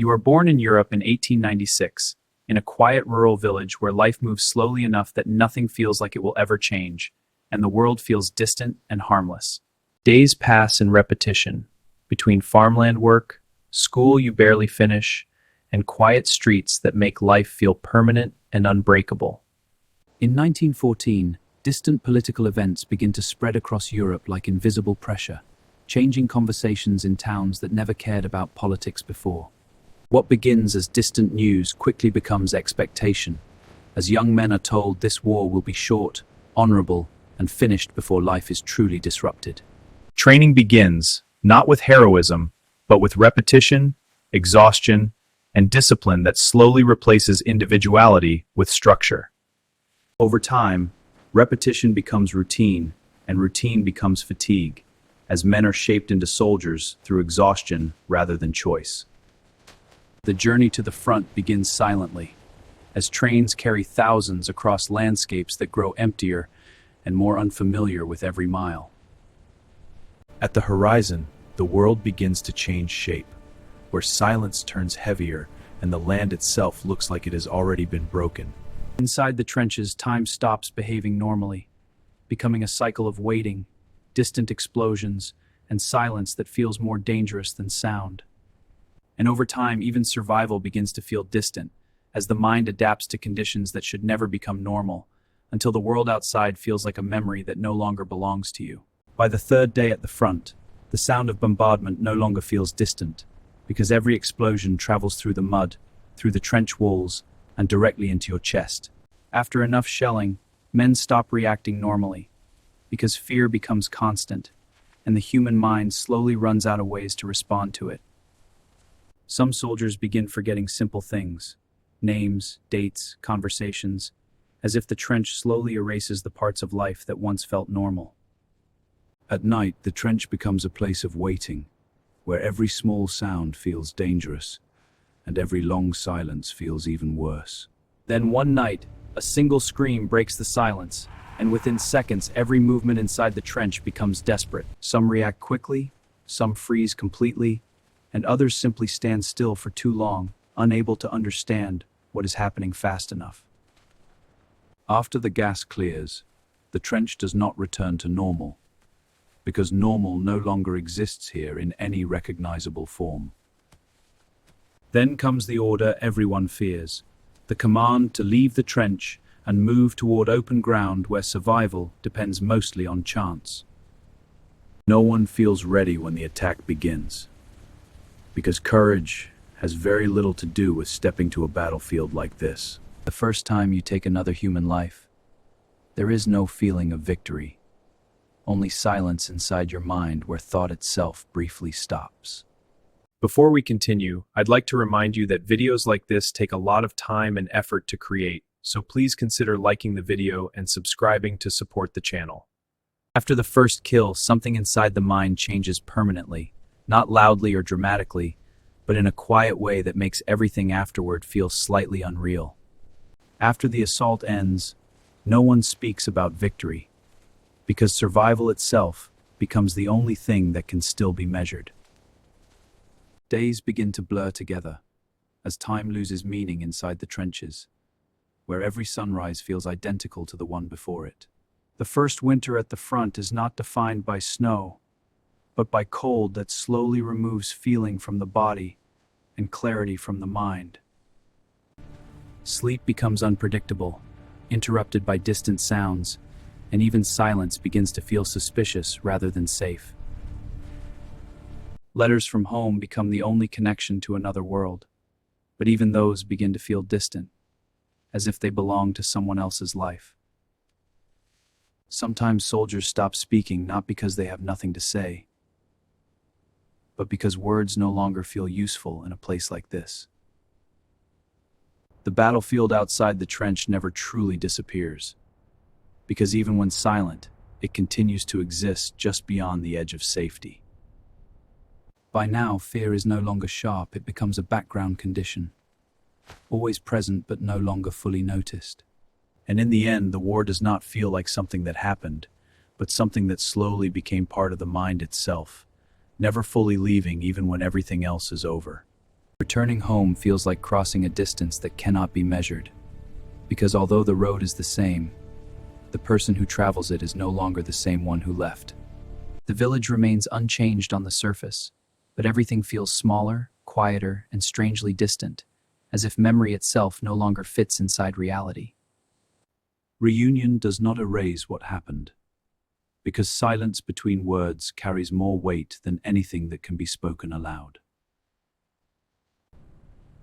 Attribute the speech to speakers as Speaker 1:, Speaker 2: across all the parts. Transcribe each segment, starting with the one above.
Speaker 1: You are born in Europe in 1896, in a quiet rural village where life moves slowly enough that nothing feels like it will ever change, and the world feels distant and harmless. Days pass in repetition, between farmland work, school you barely finish, and quiet streets that make life feel permanent and unbreakable. In 1914, distant political events begin to spread across Europe like invisible pressure, changing conversations in towns that never cared about politics before. What begins as distant news quickly becomes expectation, as young men are told this war will be short, honorable, and finished before life is truly disrupted.
Speaker 2: Training begins, not with heroism, but with repetition, exhaustion, and discipline that slowly replaces individuality with structure. Over time, repetition becomes routine, and routine becomes fatigue, as men are shaped into soldiers through exhaustion rather than choice.
Speaker 1: The journey to the front begins silently, as trains carry thousands across landscapes that grow emptier and more unfamiliar with every mile.
Speaker 2: At the horizon, the world begins to change shape, where silence turns heavier and the land itself looks like it has already been broken.
Speaker 1: Inside the trenches, time stops behaving normally, becoming a cycle of waiting, distant explosions, and silence that feels more dangerous than sound. And over time, even survival begins to feel distant, as the mind adapts to conditions that should never become normal, until the world outside feels like a memory that no longer belongs to you. By the third day at the front, the sound of bombardment no longer feels distant, because every explosion travels through the mud, through the trench walls, and directly into your chest. After enough shelling, men stop reacting normally, because fear becomes constant, and the human mind slowly runs out of ways to respond to it. Some soldiers begin forgetting simple things, names, dates, conversations, as if the trench slowly erases the parts of life that once felt normal. At night, the trench becomes a place of waiting, where every small sound feels dangerous, and every long silence feels even worse. Then one night, a single scream breaks the silence, and within seconds, every movement inside the trench becomes desperate. Some react quickly, some freeze completely, and others simply stand still for too long, unable to understand what is happening fast enough. After the gas clears, the trench does not return to normal, because normal no longer exists here in any recognizable form. Then comes the order everyone fears, the command to leave the trench and move toward open ground where survival depends mostly on chance. No one feels ready when the attack begins, because courage has very little to do with stepping to a battlefield like this. The first time you take another human life, there is no feeling of victory, only silence inside your mind where thought itself briefly stops.
Speaker 2: Before we continue, I'd like to remind you that videos like this take a lot of time and effort to create, so please consider liking the video and subscribing to support the channel.
Speaker 1: After the first kill, something inside the mind changes permanently, not loudly or dramatically, but in a quiet way that makes everything afterward feel slightly unreal. After the assault ends, no one speaks about victory, because survival itself becomes the only thing that can still be measured. Days begin to blur together, as time loses meaning inside the trenches, where every sunrise feels identical to the one before it. The first winter at the front is not defined by snow, but by cold that slowly removes feeling from the body and clarity from the mind. Sleep becomes unpredictable, interrupted by distant sounds, and even silence begins to feel suspicious rather than safe. Letters from home become the only connection to another world, but even those begin to feel distant, as if they belong to someone else's life. Sometimes soldiers stop speaking not because they have nothing to say, but because words no longer feel useful in a place like this. The battlefield outside the trench never truly disappears, because even when silent, it continues to exist just beyond the edge of safety. By now, fear is no longer sharp, it becomes a background condition, always present but no longer fully noticed.
Speaker 2: And in the end, the war does not feel like something that happened, but something that slowly became part of the mind itself, never fully leaving even when everything else is over.
Speaker 1: Returning home feels like crossing a distance that cannot be measured, because although the road is the same, the person who travels it is no longer the same one who left. The village remains unchanged on the surface, but everything feels smaller, quieter, and strangely distant, as if memory itself no longer fits inside reality.
Speaker 3: Reunion does not erase what happened, because silence between words carries more weight than anything that can be spoken aloud.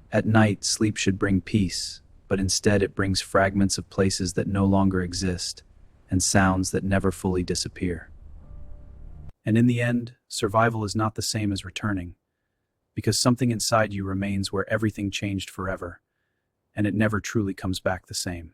Speaker 1: At night, sleep should bring peace, but instead it brings fragments of places that no longer exist and sounds that never fully disappear. And in the end, survival is not the same as returning, because something inside you remains where everything changed forever, and it never truly comes back the same.